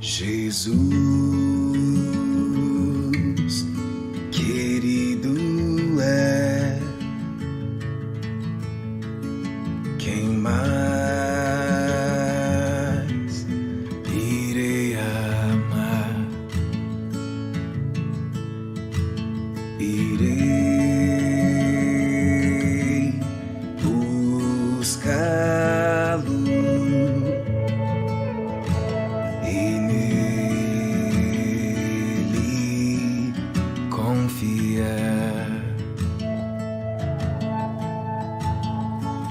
Jesus, querido é quem mais irei amar, irei buscá-lo e nele confiar.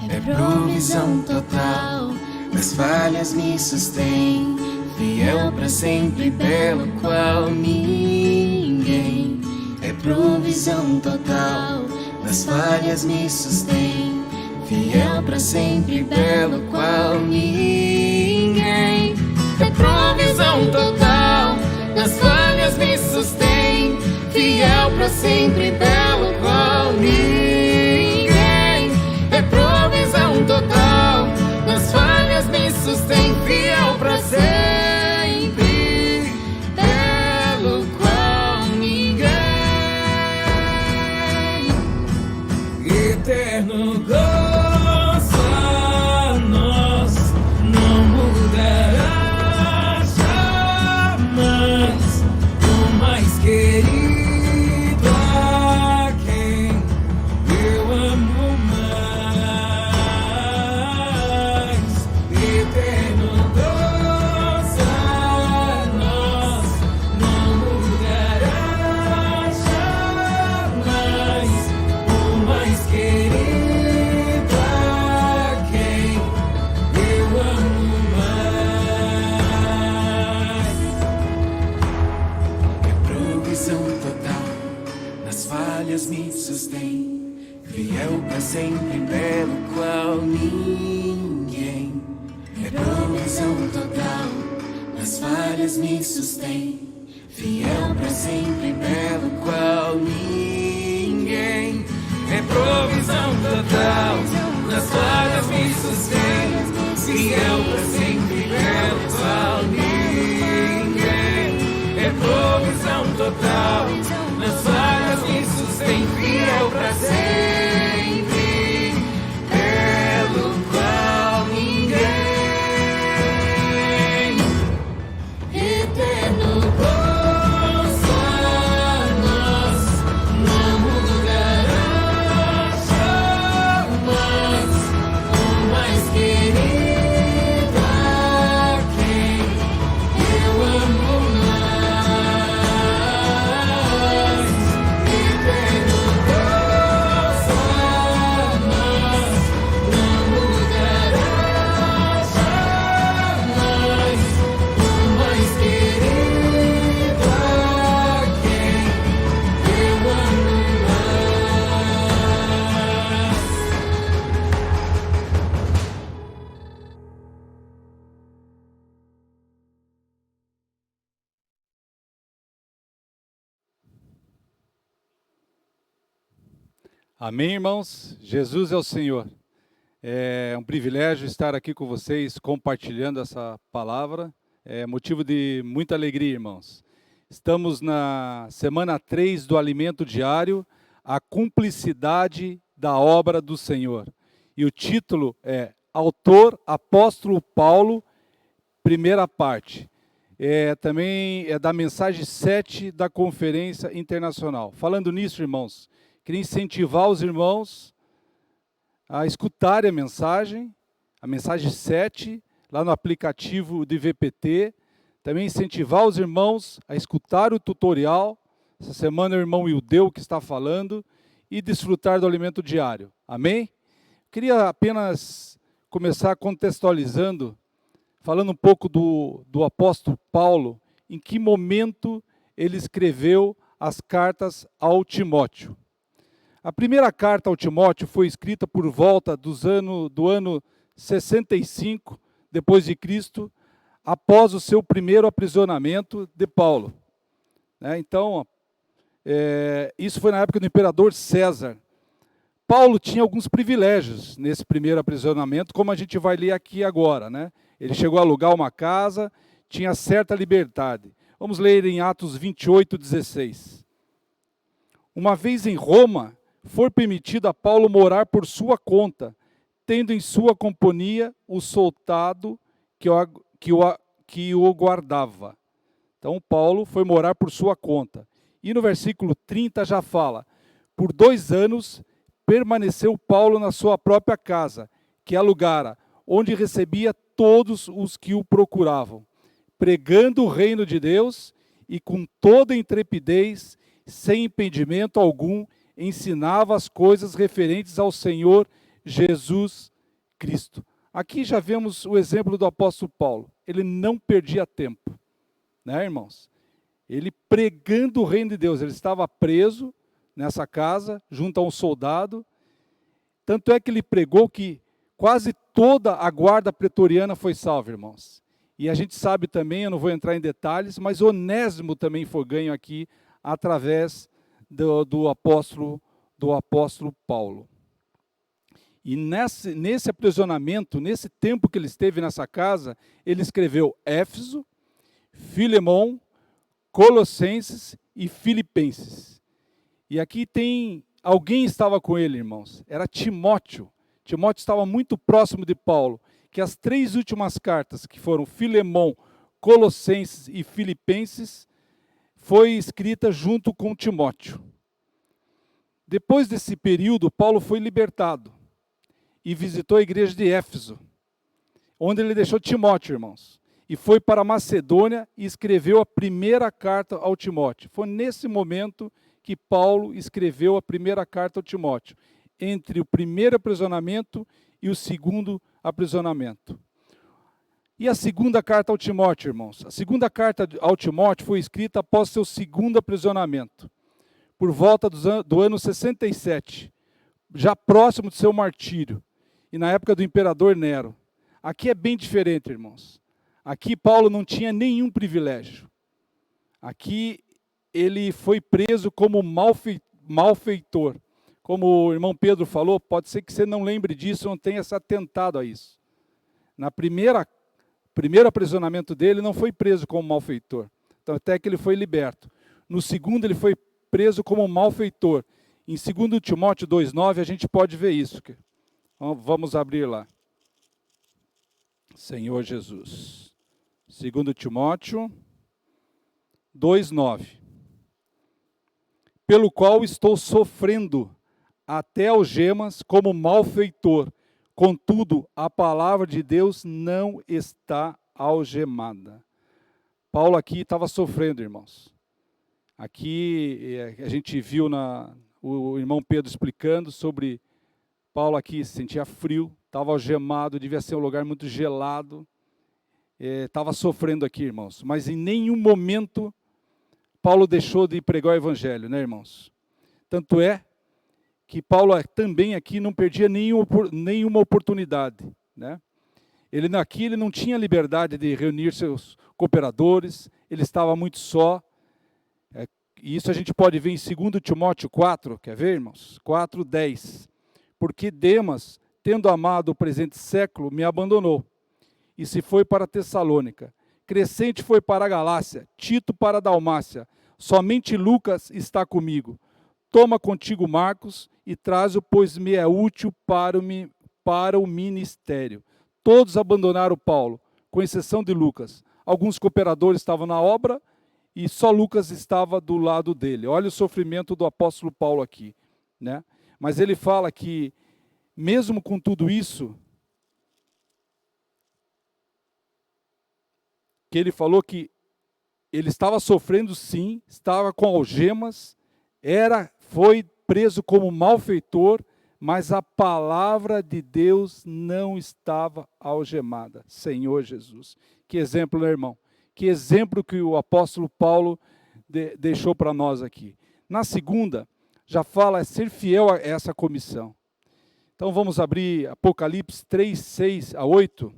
É provisão total, nas falhas me sustém, fiel pra sempre, pelo qual ninguém. É provisão total, nas falhas me sustém, fiel pra sempre, pelo qual ninguém. É provisão total, nas falhas me sustém, fiel pra sempre, pelo qual ninguém. É provisão total, nas falhas me sustém, fiel pra sempre, pelo qual ninguém. Eterno gozo a nós não mudará jamais, o mais querido a quem eu amo mais. Eterno gozo a nós não mudará jamais, o mais querido a quem eu amo mais. É provisão total, nas falhas me sustém, fiel pra sempre, pelo qual ninguém. É provisão total, nas falhas me sustém, fiel pra sempre, pelo qual ninguém. É provisão total, nas falhas me sustém, fiel pra sempre, pelo qual ninguém. É provisão total, nas falhas me sustém, fiel pra sempre, pelo qual ninguém. Eterno gozo a nós não mudará jamais, o mais querido a quem eu amo mais. Eterno gozo a nós não mudará jamais, o mais querido a quem eu amo mais. Amém, irmãos? Jesus é o Senhor. É um privilégio estar aqui com vocês, compartilhando essa palavra. É motivo de muita alegria, irmãos. Estamos na semana 3 do Alimento Diário, a cumplicidade da obra do Senhor. E o título é Autor, Apóstolo Paulo, primeira parte. Também é da mensagem 7 da Conferência Internacional. Falando nisso, irmãos, queria incentivar os irmãos a escutarem a mensagem 7, lá no aplicativo de VPT. Também incentivar os irmãos a escutar o tutorial. Essa semana é o irmão Ildeu que está falando. E desfrutar do alimento diário. Amém? Queria apenas começar contextualizando, falando um pouco do apóstolo Paulo, em que momento ele escreveu as cartas ao Timóteo. A primeira carta ao Timóteo foi escrita por volta do ano 65 depois de Cristo, após o seu primeiro aprisionamento de Paulo. Então, isso foi na época do imperador César. Paulo tinha alguns privilégios nesse primeiro aprisionamento, como a gente vai ler aqui agora, né? Ele chegou a alugar uma casa, tinha certa liberdade. Vamos ler em Atos 28:16. Uma vez em Roma, foi permitido a Paulo morar por sua conta, tendo em sua companhia o soldado que o guardava. Então, Paulo foi morar por sua conta. E no versículo 30 já fala: por 2 anos permaneceu Paulo na sua própria casa, que alugara, onde recebia todos os que o procuravam, pregando o reino de Deus e com toda intrepidez, sem impedimento algum, ensinava as coisas referentes ao Senhor Jesus Cristo. Aqui já vemos o exemplo do apóstolo Paulo. Ele não perdia tempo, né, irmãos? Ele pregando o reino de Deus. Ele estava preso nessa casa, junto a um soldado. Tanto é que ele pregou que quase toda a guarda pretoriana foi salva, irmãos. E a gente sabe também, eu não vou entrar em detalhes, mas Onésimo também foi ganho aqui através do apóstolo Paulo. E nesse aprisionamento, nesse tempo que ele esteve nessa casa, ele escreveu Éfeso, Filemão, Colossenses e Filipenses. E aqui tem, alguém estava com ele, irmãos, era Timóteo. Timóteo estava muito próximo de Paulo, que as 3 últimas cartas, que foram Filemão, Colossenses e Filipenses, foi escrita junto com Timóteo. Depois desse período, Paulo foi libertado e visitou a igreja de Éfeso, onde ele deixou Timóteo, irmãos, e foi para Macedônia e escreveu a primeira carta ao Timóteo. Foi nesse momento que Paulo escreveu a primeira carta ao Timóteo, entre o primeiro aprisionamento e o segundo aprisionamento. E a segunda carta ao Timóteo, irmãos? A segunda carta ao Timóteo foi escrita após seu segundo aprisionamento, por volta do ano 67, já próximo de seu martírio, e na época do imperador Nero. Aqui é bem diferente, irmãos. Aqui Paulo não tinha nenhum privilégio. Aqui ele foi preso como malfeitor. Como o irmão Pedro falou, pode ser que você não lembre disso, não tenha se atentado a isso. Na primeiro aprisionamento dele, não foi preso como malfeitor. Então, até que ele foi liberto. No segundo, ele foi preso como malfeitor. Em 2 Timóteo 2,9, a gente pode ver isso. Vamos abrir lá. Senhor Jesus. 2 Timóteo 2,9. Pelo qual estou sofrendo até algemas como malfeitor. Contudo, a palavra de Deus não está algemada. Paulo aqui estava sofrendo, irmãos. Aqui a gente viu o irmão Pedro explicando sobre Paulo aqui, se sentia frio, estava algemado, devia ser um lugar muito gelado. Estava sofrendo aqui, irmãos. Mas em nenhum momento Paulo deixou de pregar o evangelho, né, irmãos? Tanto é que Paulo também aqui não perdia nenhuma oportunidade, né? Ele não tinha liberdade de reunir seus cooperadores, ele estava muito só, e isso a gente pode ver em 2 Timóteo 4, quer ver, irmãos? 4:10. Porque Demas, tendo amado o presente século, me abandonou, e se foi para Tessalônica. Crescente foi para a Galácia, Tito para a Dalmácia, somente Lucas está comigo. Toma contigo Marcos e traz-o, pois me é útil para o ministério. Todos abandonaram Paulo, com exceção de Lucas. Alguns cooperadores estavam na obra e só Lucas estava do lado dele. Olha o sofrimento do apóstolo Paulo aqui, né? Mas ele fala que, mesmo com tudo isso, que ele falou que ele estava sofrendo sim, estava com algemas, foi preso como malfeitor, mas a palavra de Deus não estava algemada. Senhor Jesus. Que exemplo, né, irmão? Que exemplo que o apóstolo Paulo deixou para nós aqui. Na segunda, já fala ser fiel a essa comissão. Então vamos abrir Apocalipse 3, 6 a 8.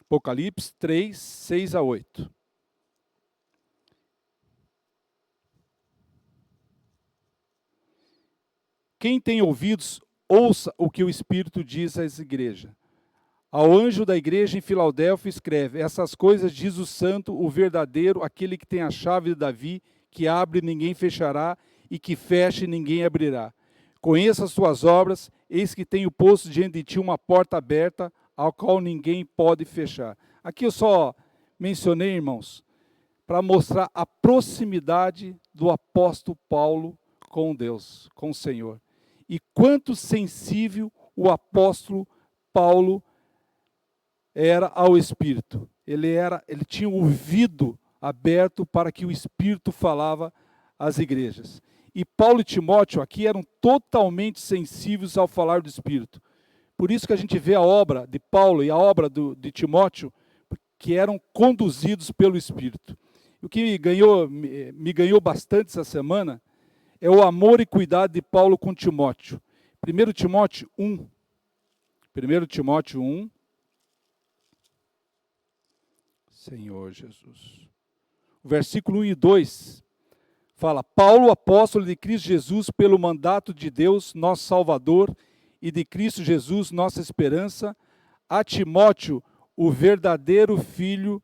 Apocalipse 3, 6 a 8. Quem tem ouvidos, ouça o que o Espírito diz às igrejas. Ao anjo da igreja em Filadélfia escreve: essas coisas diz o santo, o verdadeiro, aquele que tem a chave de Davi, que abre e ninguém fechará, e que fecha e ninguém abrirá. Conheça as tuas obras, eis que tenho posto diante de ti uma porta aberta, ao qual ninguém pode fechar. Aqui eu só mencionei, irmãos, para mostrar a proximidade do apóstolo Paulo com Deus, com o Senhor. E quanto sensível o apóstolo Paulo era ao Espírito. Ele tinha o ouvido aberto para que o Espírito falava às igrejas. E Paulo e Timóteo aqui eram totalmente sensíveis ao falar do Espírito. Por isso que a gente vê a obra de Paulo e a obra de Timóteo, que eram conduzidos pelo Espírito. O que me ganhou bastante essa semana é o amor e cuidado de Paulo com Timóteo. 1 Timóteo 1. 1 Timóteo 1. Senhor Jesus. O versículo 1 e 2 fala: Paulo, apóstolo de Cristo Jesus, pelo mandato de Deus, nosso Salvador, e de Cristo Jesus, nossa esperança, a Timóteo, o verdadeiro filho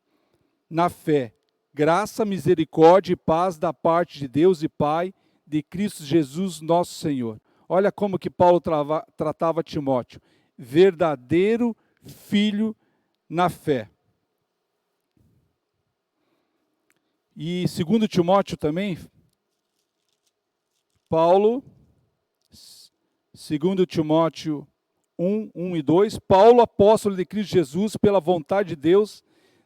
na fé. Graça, misericórdia e paz da parte de Deus e Pai, de Cristo Jesus, nosso Senhor. Olha como que Paulo tratava Timóteo. Verdadeiro filho na fé. E 2 Timóteo também, Paulo, 2 Timóteo 1, 1 e 2, Paulo, apóstolo de Cristo Jesus, pela vontade de Deus,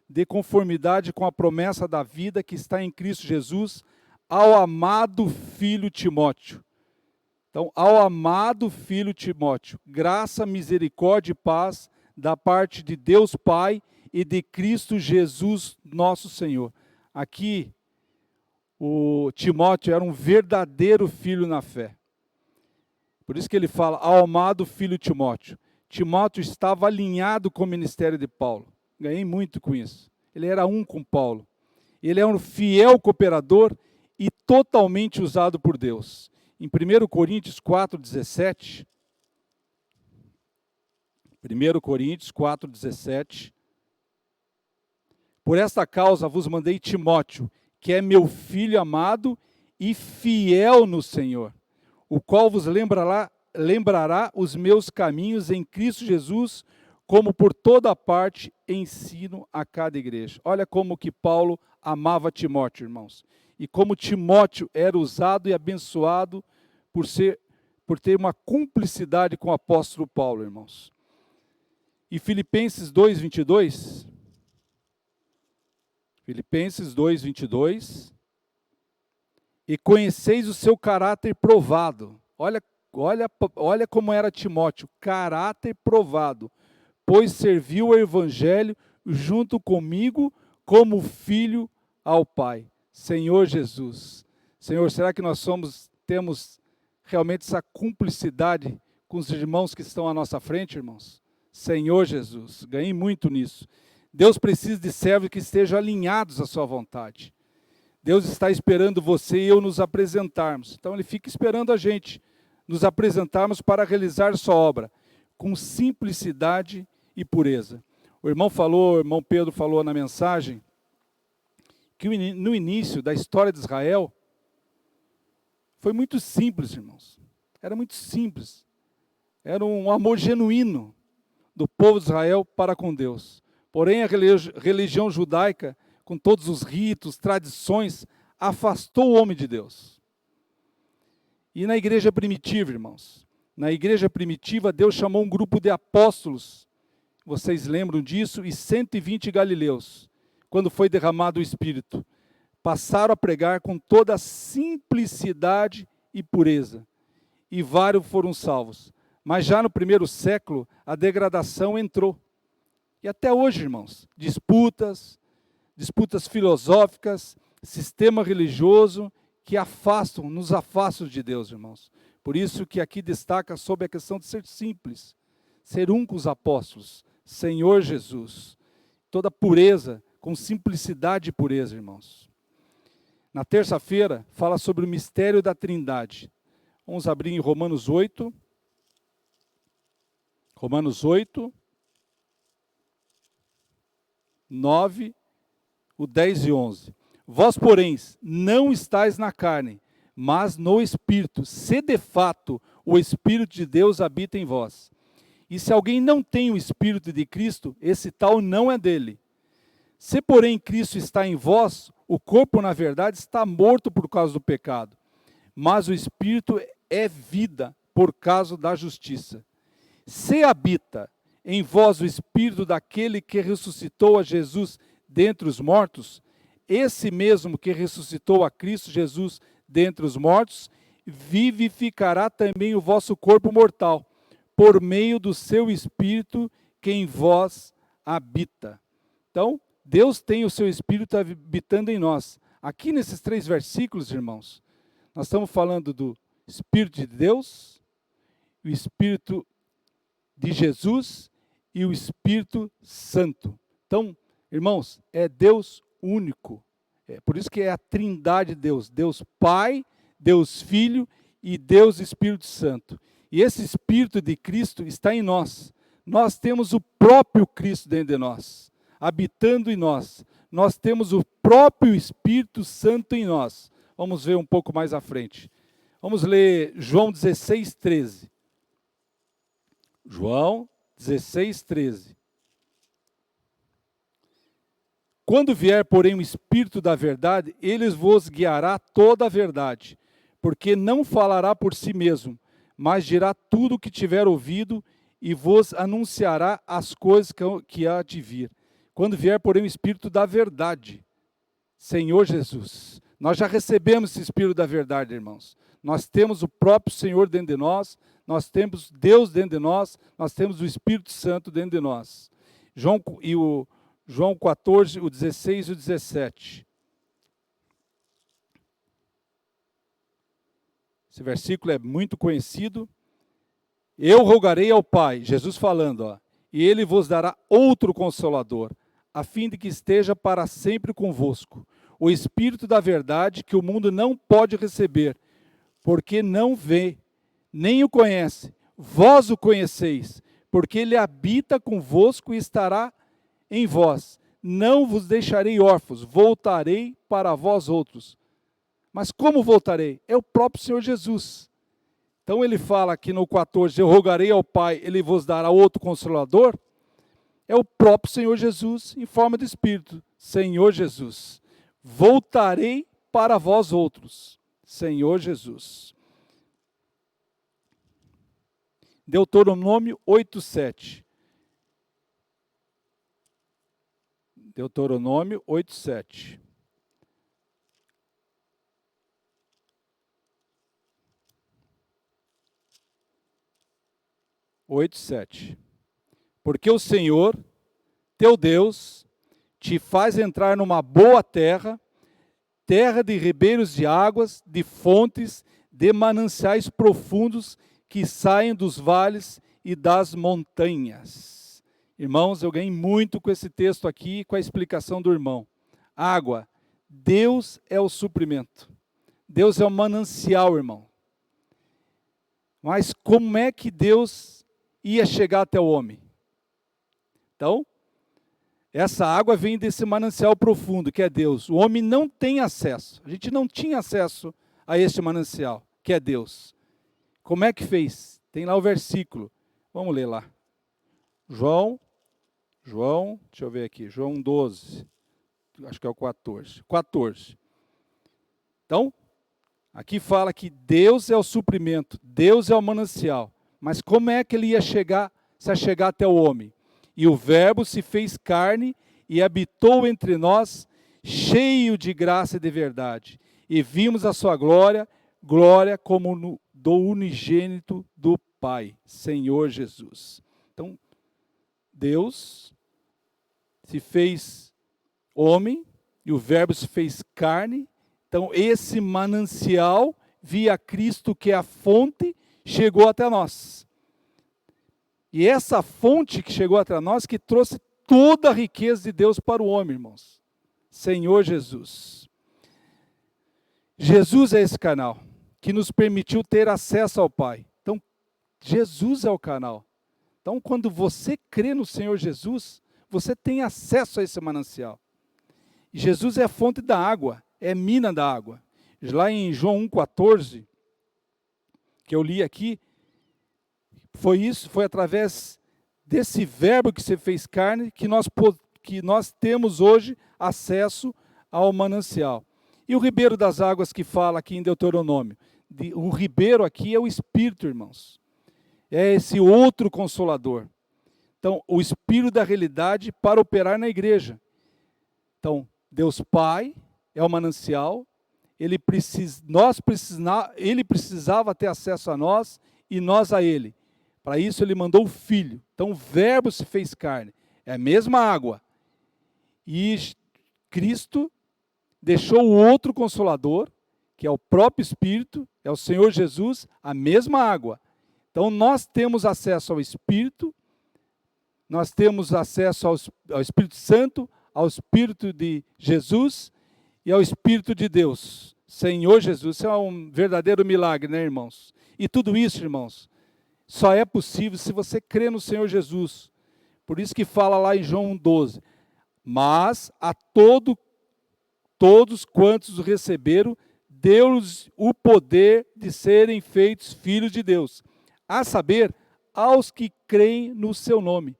de conformidade com a promessa da vida que está em Cristo Jesus, ao amado filho Timóteo. Então, ao amado filho Timóteo, graça, misericórdia e paz da parte de Deus Pai e de Cristo Jesus, nosso Senhor. Aqui, o Timóteo era um verdadeiro filho na fé. Por isso que ele fala, ao amado filho Timóteo. Timóteo estava alinhado com o ministério de Paulo. Ganhei muito com isso. Ele era um com Paulo. Ele é um fiel cooperador e totalmente usado por Deus. Em 1 Coríntios 4,17, 1 Coríntios 4,17, por esta causa vos mandei Timóteo, que é meu filho amado e fiel no Senhor, o qual vos lembrará os meus caminhos em Cristo Jesus, como por toda parte ensino a cada igreja. Olha como que Paulo amava Timóteo, irmãos. E como Timóteo era usado e abençoado por ter uma cumplicidade com o apóstolo Paulo, irmãos. E Filipenses 2:22, Filipenses 2:22, e conheceis o seu caráter provado. Olha como era Timóteo, caráter provado, pois serviu o evangelho junto comigo como filho ao Pai. Senhor Jesus. Senhor, será que nós temos realmente essa cumplicidade com os irmãos que estão à nossa frente, irmãos? Senhor Jesus, ganhei muito nisso. Deus precisa de servos que estejam alinhados à sua vontade. Deus está esperando você e eu nos apresentarmos. Então Ele fica esperando a gente nos apresentarmos para realizar sua obra, com simplicidade e pureza. O irmão Pedro falou na mensagem, que no início da história de Israel, foi muito simples, irmãos. Era muito simples. Era um amor genuíno do povo de Israel para com Deus. Porém, a religião judaica, com todos os ritos, tradições, afastou o homem de Deus. E na igreja primitiva, irmãos, na igreja primitiva, Deus chamou um grupo de apóstolos, vocês lembram disso, e 120 galileus, quando foi derramado o Espírito, passaram a pregar com toda a simplicidade e pureza, e vários foram salvos. Mas já no primeiro século, a degradação entrou. E até hoje, irmãos, disputas filosóficas, sistema religioso que nos afastam de Deus, irmãos. Por isso que aqui destaca sobre a questão de ser simples, ser um com os apóstolos, Senhor Jesus. Toda pureza, com simplicidade e pureza, irmãos. Na terça-feira, fala sobre o mistério da Trindade. Vamos abrir em Romanos 8. Romanos 8. 9, o 10 e 11. Vós, porém, não estáis na carne, mas no Espírito, se de fato o Espírito de Deus habita em vós. E se alguém não tem o Espírito de Cristo, esse tal não é dele. Se, porém, Cristo está em vós, o corpo, na verdade, está morto por causa do pecado, mas o Espírito é vida por causa da justiça. Se habita em vós o Espírito daquele que ressuscitou a Jesus dentre os mortos, esse mesmo que ressuscitou a Cristo Jesus dentre os mortos, vivificará também o vosso corpo mortal, por meio do seu Espírito que em vós habita. Então, Deus tem o seu Espírito habitando em nós. Aqui nesses 3 versículos, irmãos, nós estamos falando do Espírito de Deus, o Espírito de Jesus e o Espírito Santo. Então, irmãos, é Deus único. É por isso que é a trindade de Deus. Deus Pai, Deus Filho e Deus Espírito Santo. E esse Espírito de Cristo está em nós. Nós temos o próprio Cristo dentro de nós, habitando em nós. Nós temos o próprio Espírito Santo em nós. Vamos ver um pouco mais à frente. Vamos ler João 16, 13. João 16, 13. Quando vier, porém, o Espírito da verdade, ele vos guiará toda a verdade, porque não falará por si mesmo, mas dirá tudo o que tiver ouvido e vos anunciará as coisas que há de vir. Quando vier, porém, o Espírito da verdade, Senhor Jesus. Nós já recebemos esse Espírito da verdade, irmãos. Nós temos o próprio Senhor dentro de nós, nós temos Deus dentro de nós, nós temos o Espírito Santo dentro de nós. João 14, o 16 e o 17. Esse versículo é muito conhecido. Eu rogarei ao Pai, Jesus falando, e ele vos dará outro Consolador, a fim de que esteja para sempre convosco. O Espírito da verdade que o mundo não pode receber, porque não vê, nem o conhece. Vós o conheceis, porque ele habita convosco e estará em vós. Não vos deixarei órfãos, voltarei para vós outros. Mas como voltarei? É o próprio Senhor Jesus. Então ele fala aqui no 14, eu rogarei ao Pai, ele vos dará outro Consolador. É o próprio Senhor Jesus em forma de Espírito. Senhor Jesus. Voltarei para vós outros. Senhor Jesus. Deuteronômio 8:7. Deuteronômio 8:7. Porque o Senhor, teu Deus, te faz entrar numa boa terra, terra de ribeiros de águas, de fontes, de mananciais profundos que saem dos vales e das montanhas. Irmãos, eu ganhei muito com esse texto aqui, com a explicação do irmão. Água, Deus é o suprimento. Deus é o manancial, irmão. Mas como é que Deus ia chegar até o homem? Então, essa água vem desse manancial profundo, que é Deus. O homem não tem acesso. A gente não tinha acesso a este manancial, que é Deus. Como é que fez? Tem lá o versículo. Vamos ler lá. João, deixa eu ver aqui. João 12. Acho que é o 14. 14. Então, aqui fala que Deus é o suprimento, Deus é o manancial. Mas como é que ele ia chegar até o homem? E o Verbo se fez carne e habitou entre nós, cheio de graça e de verdade. E vimos a sua glória, glória como do unigênito do Pai, Senhor Jesus. Então, Deus se fez homem e o Verbo se fez carne. Então, esse manancial, via Cristo, que é a fonte, chegou até nós. E essa fonte que chegou até nós, que trouxe toda a riqueza de Deus para o homem, irmãos. Senhor Jesus. Jesus é esse canal, que nos permitiu ter acesso ao Pai. Então, Jesus é o canal. Então, quando você crê no Senhor Jesus, você tem acesso a esse manancial. E Jesus é a fonte da água, é mina da água. Lá em João 1,14, que eu li aqui, foi através desse verbo que se fez carne que nós temos hoje acesso ao manancial. E o ribeiro das águas que fala aqui em Deuteronômio? O ribeiro aqui é o Espírito, irmãos. É esse outro Consolador. Então, o Espírito da realidade para operar na igreja. Então, Deus Pai é o manancial, ele precisava ter acesso a nós e nós a ele. Para isso ele mandou o Filho. Então o Verbo se fez carne. É a mesma água. E Cristo deixou o outro Consolador, que é o próprio Espírito, é o Senhor Jesus, a mesma água. Então nós temos acesso ao Espírito, nós temos acesso ao Espírito Santo, ao Espírito de Jesus e ao Espírito de Deus. Senhor Jesus, isso é um verdadeiro milagre, né, irmãos? E tudo isso, irmãos, só é possível se você crê no Senhor Jesus. Por isso que fala lá em João 1,12. Mas a todos quantos o receberam, deu-lhes o poder de serem feitos filhos de Deus. A saber, aos que creem no seu nome.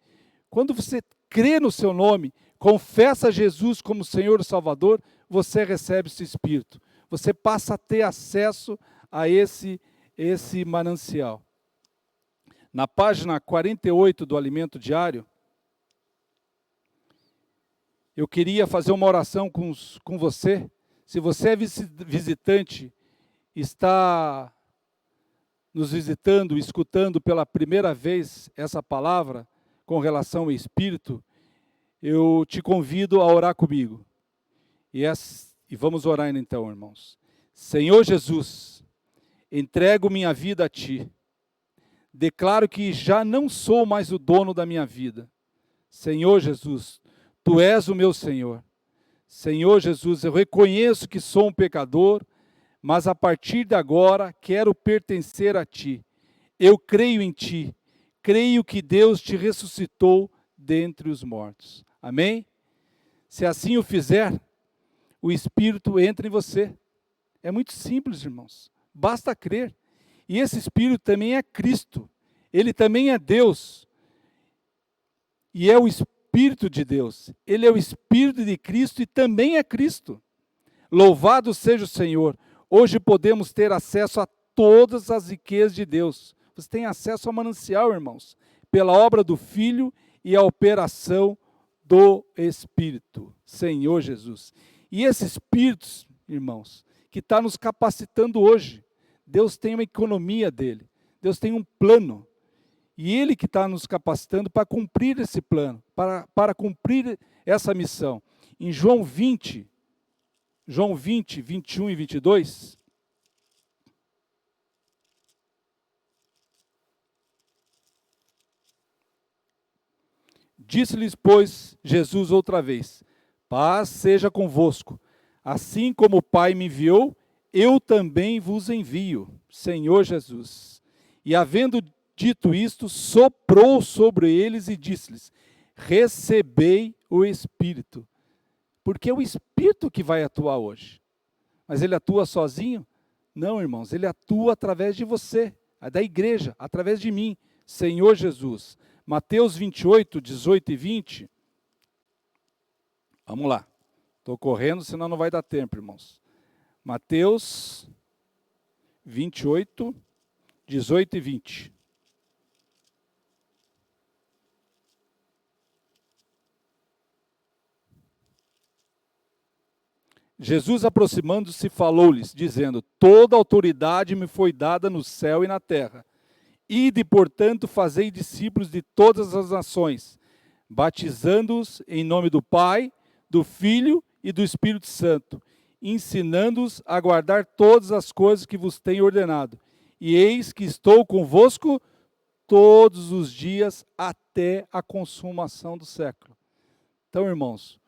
Quando você crê no seu nome, confessa Jesus como Senhor e Salvador, você recebe esse Espírito. Você passa a ter acesso a esse manancial. Na página 48 do Alimento Diário, eu queria fazer uma oração com você. Se você é visitante, está nos visitando, escutando pela primeira vez essa palavra com relação ao Espírito, eu te convido a orar comigo. E vamos orar então, irmãos. Senhor Jesus, entrego minha vida a Ti. Declaro que já não sou mais o dono da minha vida. Senhor Jesus, Tu és o meu Senhor. Senhor Jesus, eu reconheço que sou um pecador, mas a partir de agora quero pertencer a Ti. Eu creio em Ti. Creio que Deus Te ressuscitou dentre os mortos. Amém? Se assim o fizer, o Espírito entra em você. É muito simples, irmãos. Basta crer. E esse Espírito também é Cristo. Ele também é Deus. E é o Espírito de Deus. Ele é o Espírito de Cristo e também é Cristo. Louvado seja o Senhor. Hoje podemos ter acesso a todas as riquezas de Deus. Você tem acesso ao manancial, irmãos, pela obra do Filho e a operação do Espírito, Senhor Jesus. E esse Espírito, irmãos, que está nos capacitando hoje, Deus tem uma economia dele, Deus tem um plano, e Ele que está nos capacitando para cumprir esse plano, para cumprir essa missão. Em João 20, 21 e 22... Disse-lhes, pois, Jesus outra vez: paz seja convosco. Assim como o Pai me enviou, eu também vos envio, Senhor Jesus. E havendo dito isto, soprou sobre eles e disse-lhes: recebei o Espírito. Porque é o Espírito que vai atuar hoje. Mas ele atua sozinho? Não, irmãos, ele atua através de você, da igreja, através de mim, Senhor Jesus. Mateus 28, 18 e 20. Vamos lá. Estou correndo, senão não vai dar tempo, irmãos. Mateus 28, 18 e 20. Jesus, aproximando-se, falou-lhes, dizendo: toda autoridade me foi dada no céu e na terra. Ide, portanto, fazei discípulos de todas as nações, batizando-os em nome do Pai, do Filho e do Espírito Santo, ensinando-os a guardar todas as coisas que vos tenho ordenado. E eis que estou convosco todos os dias até a consumação do século. Então, irmãos,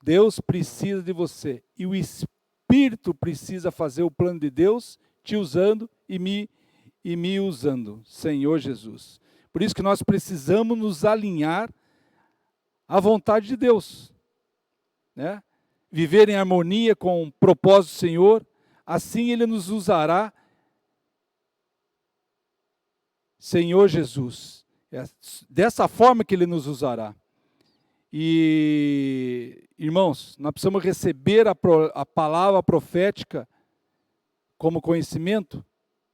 Deus precisa de você e o Espírito precisa fazer o plano de Deus, te usando e me usando, Senhor Jesus. Por isso que nós precisamos nos alinhar a vontade de Deus, né? Viver em harmonia com o propósito do Senhor, assim Ele nos usará, Senhor Jesus. É dessa forma que Ele nos usará. E, irmãos, nós precisamos receber a palavra profética como conhecimento?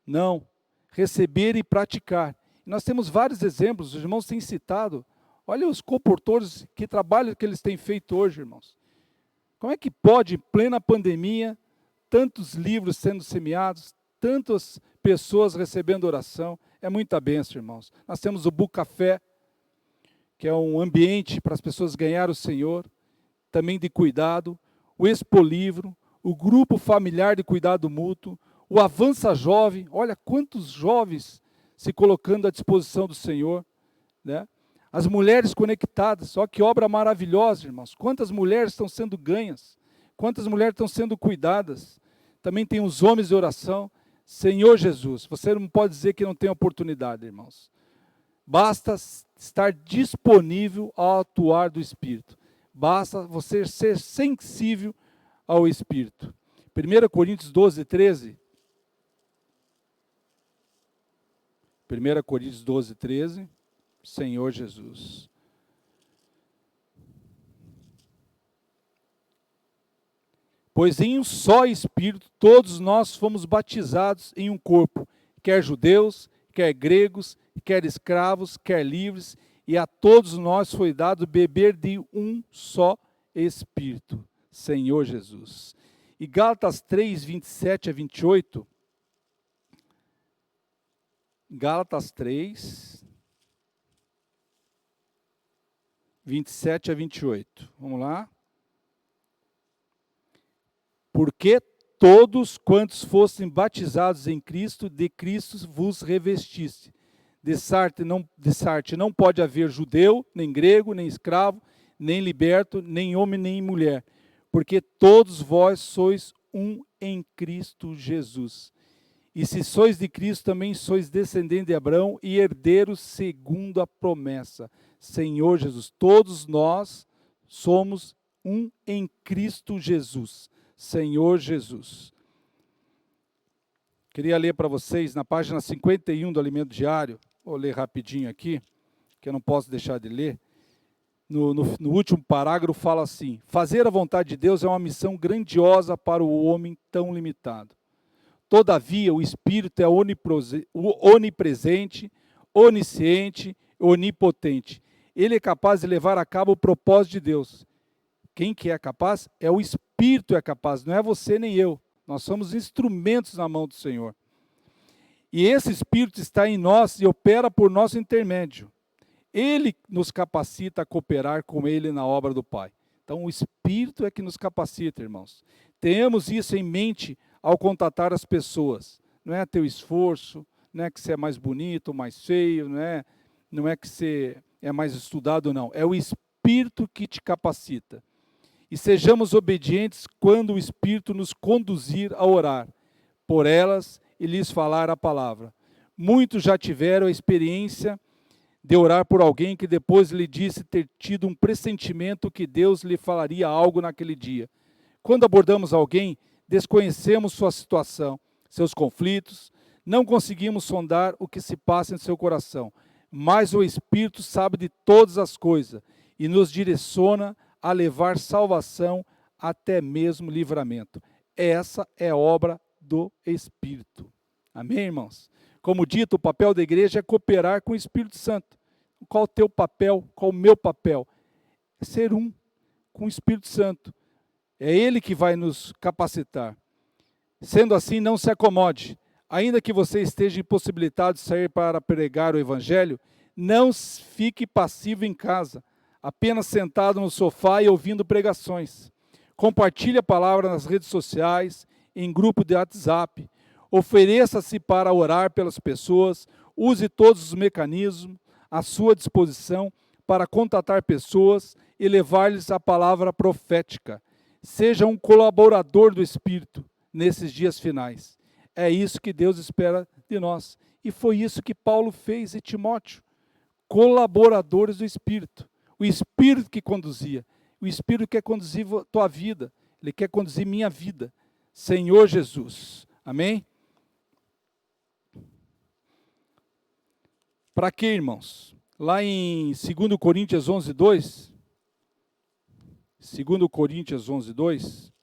Não. Receber e praticar. Nós temos vários exemplos, os irmãos têm citado. Olha os comportores, que trabalho que eles têm feito hoje, irmãos. Como é que pode, em plena pandemia, tantos livros sendo semeados, tantas pessoas recebendo oração? É muita bênção, irmãos. Nós temos o Book Café, que é um ambiente para as pessoas ganharem o Senhor, também de cuidado, o Expo Livro, o grupo familiar de cuidado mútuo, o Avança Jovem, olha quantos jovens se colocando à disposição do Senhor, né? As mulheres conectadas, olha que obra maravilhosa, irmãos, quantas mulheres estão sendo ganhas, quantas mulheres estão sendo cuidadas, também tem os homens de oração. Senhor Jesus, você não pode dizer que não tem oportunidade, irmãos. Basta estar disponível ao atuar do Espírito. Basta você ser sensível ao Espírito. 1 Coríntios 12, 13. 1 Coríntios 12, 13. Senhor Jesus. Pois em um só Espírito todos nós fomos batizados em um corpo, quer judeus, quer gregos, quer escravos, quer livres, e a todos nós foi dado beber de um só Espírito, Senhor Jesus. E Gálatas 3, 27 a 28, Gálatas 3, 27 a 28, vamos lá. Porque todos quantos fossem batizados em Cristo, de Cristo vos revestiste. De não pode haver judeu, nem grego, nem escravo, nem liberto, nem homem, nem mulher, porque todos vós sois um em Cristo Jesus. E se sois de Cristo, também sois descendentes de Abraão e herdeiros segundo a promessa. Senhor Jesus, todos nós somos um em Cristo Jesus. Senhor Jesus. Queria ler para vocês na página 51 do Alimento Diário, vou ler rapidinho aqui, que eu não posso deixar de ler. No último parágrafo fala assim: fazer a vontade de Deus é uma missão grandiosa para o homem tão limitado. Todavia, o Espírito é onipresente, onisciente, onipotente. Ele é capaz de levar a cabo o propósito de Deus. Quem que é capaz? É o Espírito é capaz, não é você nem eu. Nós somos instrumentos na mão do Senhor. E esse Espírito está em nós e opera por nosso intermédio. Ele nos capacita a cooperar com Ele na obra do Pai. Então, o Espírito é que nos capacita, irmãos. Tenhamos isso em mente ao contatar as pessoas. Não é teu esforço, não é que você é mais bonito ou mais feio, não é que você é mais estudado, não. É o Espírito que te capacita. E sejamos obedientes quando o Espírito nos conduzir a orar por elas e lhes falar a palavra. Muitos já tiveram a experiência de orar por alguém que depois lhe disse ter tido um pressentimento que Deus lhe falaria algo naquele dia. Quando abordamos alguém, desconhecemos sua situação, seus conflitos, não conseguimos sondar o que se passa em seu coração, mas o Espírito sabe de todas as coisas e nos direciona a levar salvação, até mesmo livramento. Essa é a obra do Espírito. Amém, irmãos? Como dito, o papel da igreja é cooperar com o Espírito Santo. Qual o teu papel? Qual o meu papel? É ser um com o Espírito Santo. É Ele que vai nos capacitar. Sendo assim, não se acomode. Ainda que você esteja impossibilitado de sair para pregar o Evangelho, não fique passivo em casa, apenas sentado no sofá e ouvindo pregações. Compartilhe a palavra nas redes sociais, em grupo de WhatsApp. Ofereça-se para orar pelas pessoas. Use todos os mecanismos à sua disposição para contatar pessoas e levar-lhes a palavra profética. Seja um colaborador do Espírito nesses dias finais. É isso que Deus espera de nós. E foi isso que Paulo fez em Timóteo. Colaboradores do Espírito. o Espírito que conduzia. O Espírito quer conduzir tua vida, ele quer conduzir minha vida. Senhor Jesus, amém? Para quê, irmãos? Lá em 2 Coríntios 11, 2, 2 Coríntios 11, 2,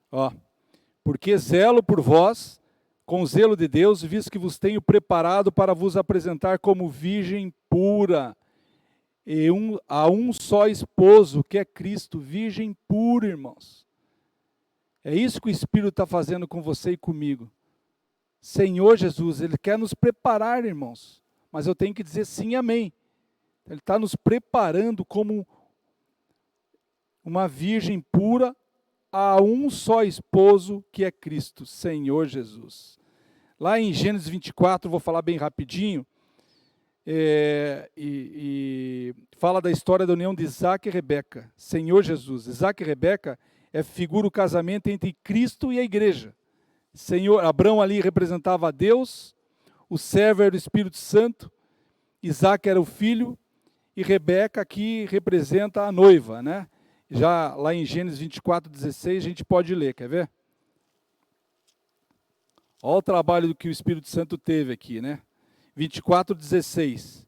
ó, porque zelo por vós, com o zelo de Deus, visto que vos tenho preparado para vos apresentar como virgem pura, e a um só esposo, que é Cristo, virgem pura, irmãos. É isso que o Espírito está fazendo com você e comigo. Senhor Jesus, Ele quer nos preparar, irmãos, mas eu tenho que dizer sim e amém. Ele está nos preparando como uma virgem pura, a um só esposo, que é Cristo, Senhor Jesus. Lá em Gênesis 24, vou falar bem rapidinho, fala da história da união de Isaac e Rebeca. Senhor Jesus, Isaac e Rebeca figura o casamento entre Cristo e a igreja. Senhor, Abraão ali representava a Deus, o servo era o Espírito Santo, Isaac era o filho, e Rebeca aqui representa a noiva, né? Já lá em Gênesis 24, 16, a gente pode ler, quer ver? Olha o trabalho que o Espírito Santo teve aqui, né? 24, 16.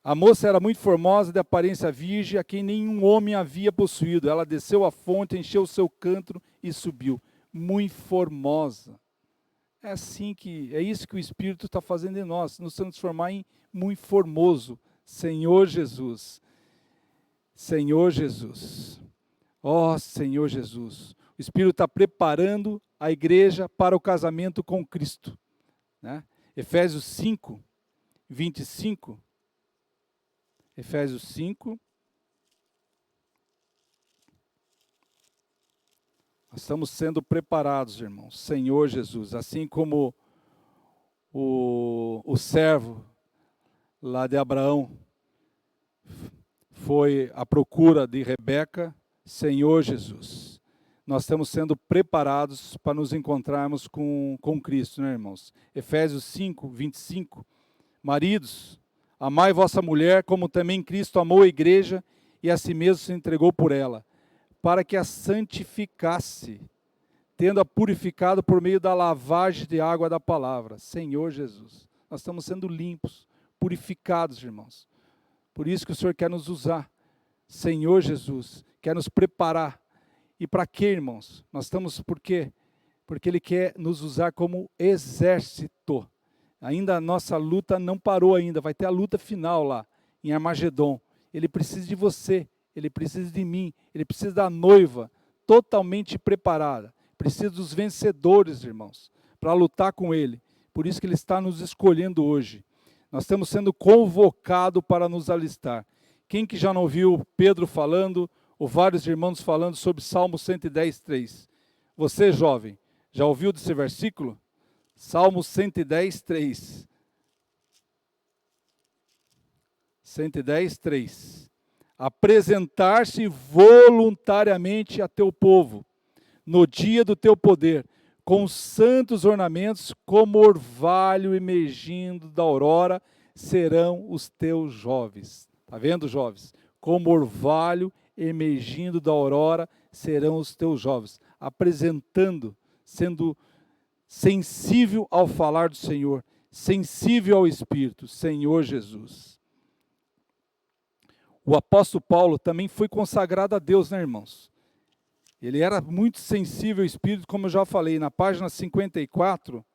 A moça era muito formosa, de aparência virgem, a quem nenhum homem havia possuído. Ela desceu à fonte, encheu o seu cântaro e subiu. Muito formosa. É isso que o Espírito está fazendo em nós, nos transformar em muito formoso. Senhor Jesus. Senhor Jesus, ó Senhor Jesus, o Espírito está preparando a igreja para o casamento com Cristo, né? Efésios 5, 25, Efésios 5, nós estamos sendo preparados, irmãos, Senhor Jesus, assim como o servo lá de Abraão, foi à procura de Rebeca, Senhor Jesus. Nós estamos sendo preparados para nos encontrarmos com Cristo, né, irmãos? Efésios 5, 25. Maridos, amai vossa mulher, como também Cristo amou a igreja e a si mesmo se entregou por ela, para que a santificasse, tendo-a purificado por meio da lavagem de água da palavra. Senhor Jesus. Nós estamos sendo limpos, purificados, irmãos. Por isso que o Senhor quer nos usar, Senhor Jesus, quer nos preparar. E para quê, irmãos? Por quê? Porque Ele quer nos usar como exército. Ainda a nossa luta não parou ainda, vai ter a luta final lá, em Armagedon. Ele precisa de você, Ele precisa de mim, Ele precisa da noiva, totalmente preparada. Precisa dos vencedores, irmãos, para lutar com Ele. Por isso que Ele está nos escolhendo hoje. Nós estamos sendo convocados para nos alistar. Quem que já não ouviu Pedro falando, ou vários irmãos falando sobre Salmo 110, 3? Você, jovem, já ouviu desse versículo? Salmo 110, 3. 110, 3. Apresentar-se voluntariamente a teu povo, no dia do teu poder, com santos ornamentos, como orvalho emergindo da aurora, serão os teus jovens. Está vendo, jovens? Como orvalho emergindo da aurora, serão os teus jovens. Apresentando, sendo sensível ao falar do Senhor, sensível ao Espírito, Senhor Jesus. O apóstolo Paulo também foi consagrado a Deus, né, irmãos? Ele era muito sensível ao Espírito, como eu já falei, na página 54,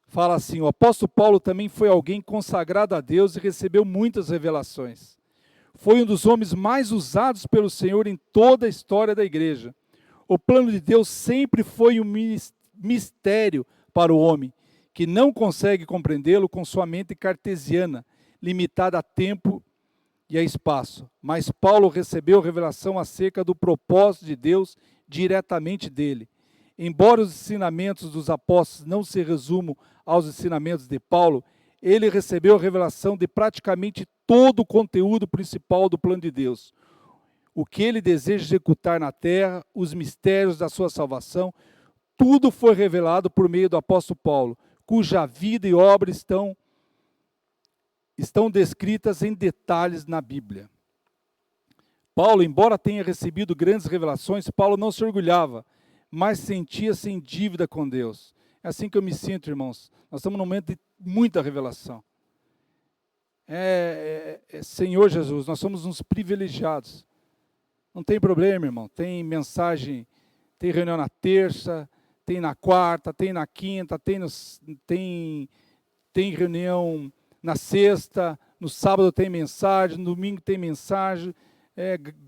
fala assim, o apóstolo Paulo também foi alguém consagrado a Deus e recebeu muitas revelações. Foi um dos homens mais usados pelo Senhor em toda a história da igreja. O plano de Deus sempre foi um mistério para o homem, que não consegue compreendê-lo com sua mente cartesiana, limitada a tempo e a espaço. Mas Paulo recebeu revelação acerca do propósito de Deus diretamente dele. Embora os ensinamentos dos apóstolos não se resumam aos ensinamentos de Paulo, ele recebeu a revelação de praticamente todo o conteúdo principal do plano de Deus. O que ele deseja executar na terra, os mistérios da sua salvação, tudo foi revelado por meio do apóstolo Paulo, cuja vida e obra estão descritas em detalhes na Bíblia. Paulo, embora tenha recebido grandes revelações, Paulo não se orgulhava, mas sentia-se em dívida com Deus. É assim que eu me sinto, irmãos. Nós estamos num momento de muita revelação. Senhor Jesus, nós somos uns privilegiados. Não tem problema, irmão. Tem mensagem, tem reunião na terça, tem na quarta, tem na quinta, tem reunião na sexta, no sábado tem mensagem, no domingo tem mensagem.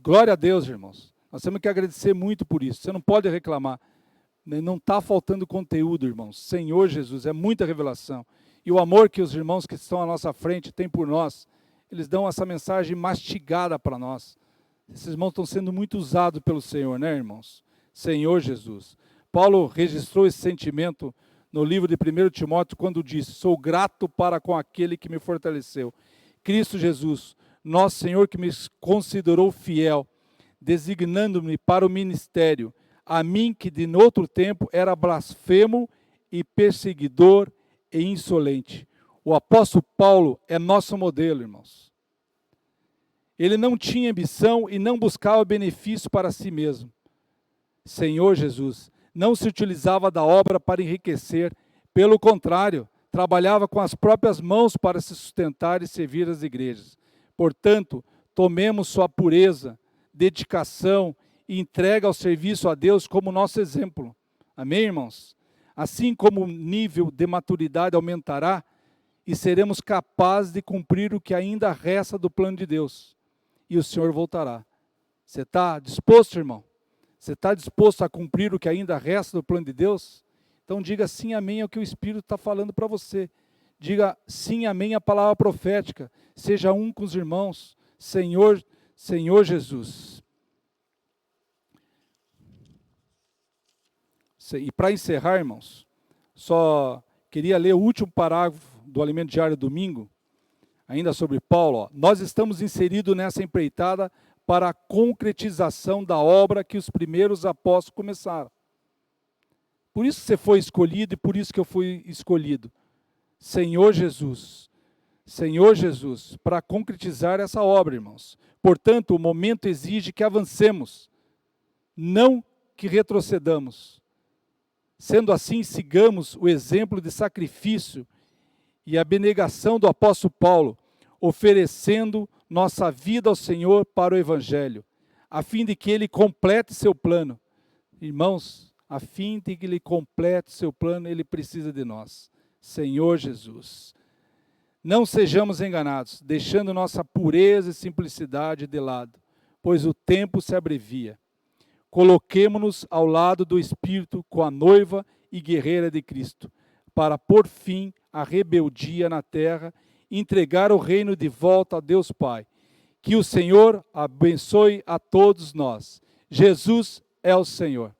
Glória a Deus, irmãos. Nós temos que agradecer muito por isso. Você não pode reclamar. Não está faltando conteúdo, irmãos. Senhor Jesus, é muita revelação. E o amor que os irmãos que estão à nossa frente têm por nós, eles dão essa mensagem mastigada para nós. Esses irmãos estão sendo muito usados pelo Senhor, né, irmãos? Senhor Jesus. Paulo registrou esse sentimento no livro de 1 Timóteo, quando disse: sou grato para com aquele que me fortaleceu, Cristo Jesus, nosso Senhor, que me considerou fiel, designando-me para o ministério, a mim que de outro tempo era blasfemo e perseguidor e insolente. O apóstolo Paulo é nosso modelo, irmãos. Ele não tinha ambição e não buscava benefício para si mesmo. Senhor Jesus, não se utilizava da obra para enriquecer, pelo contrário, trabalhava com as próprias mãos para se sustentar e servir as igrejas. Portanto, tomemos sua pureza, dedicação e entrega ao serviço a Deus como nosso exemplo. Amém, irmãos? Assim como o nível de maturidade aumentará e seremos capazes de cumprir o que ainda resta do plano de Deus. E o Senhor voltará. Você está disposto, irmão? Você está disposto a cumprir o que ainda resta do plano de Deus? Então diga sim, amém ao que o Espírito está falando para você. Diga sim, amém à palavra profética. Seja um com os irmãos. Senhor Jesus. E para encerrar, irmãos, só queria ler o último parágrafo do Alimento Diário domingo, ainda sobre Paulo. Nós estamos inseridos nessa empreitada para a concretização da obra que os primeiros apóstolos começaram. Por isso você foi escolhido e por isso que eu fui escolhido. Senhor Jesus, para concretizar essa obra, irmãos. Portanto, o momento exige que avancemos, não que retrocedamos. Sendo assim, sigamos o exemplo de sacrifício e abnegação do apóstolo Paulo, oferecendo nossa vida ao Senhor para o Evangelho, a fim de que Ele complete seu plano. Irmãos, a fim de que Ele complete seu plano, Ele precisa de nós. Senhor Jesus. Não sejamos enganados, deixando nossa pureza e simplicidade de lado, pois o tempo se abrevia. Coloquemo-nos ao lado do Espírito com a noiva e guerreira de Cristo, para pôr fim à rebeldia na terra e entregar o reino de volta a Deus Pai. Que o Senhor abençoe a todos nós. Jesus é o Senhor.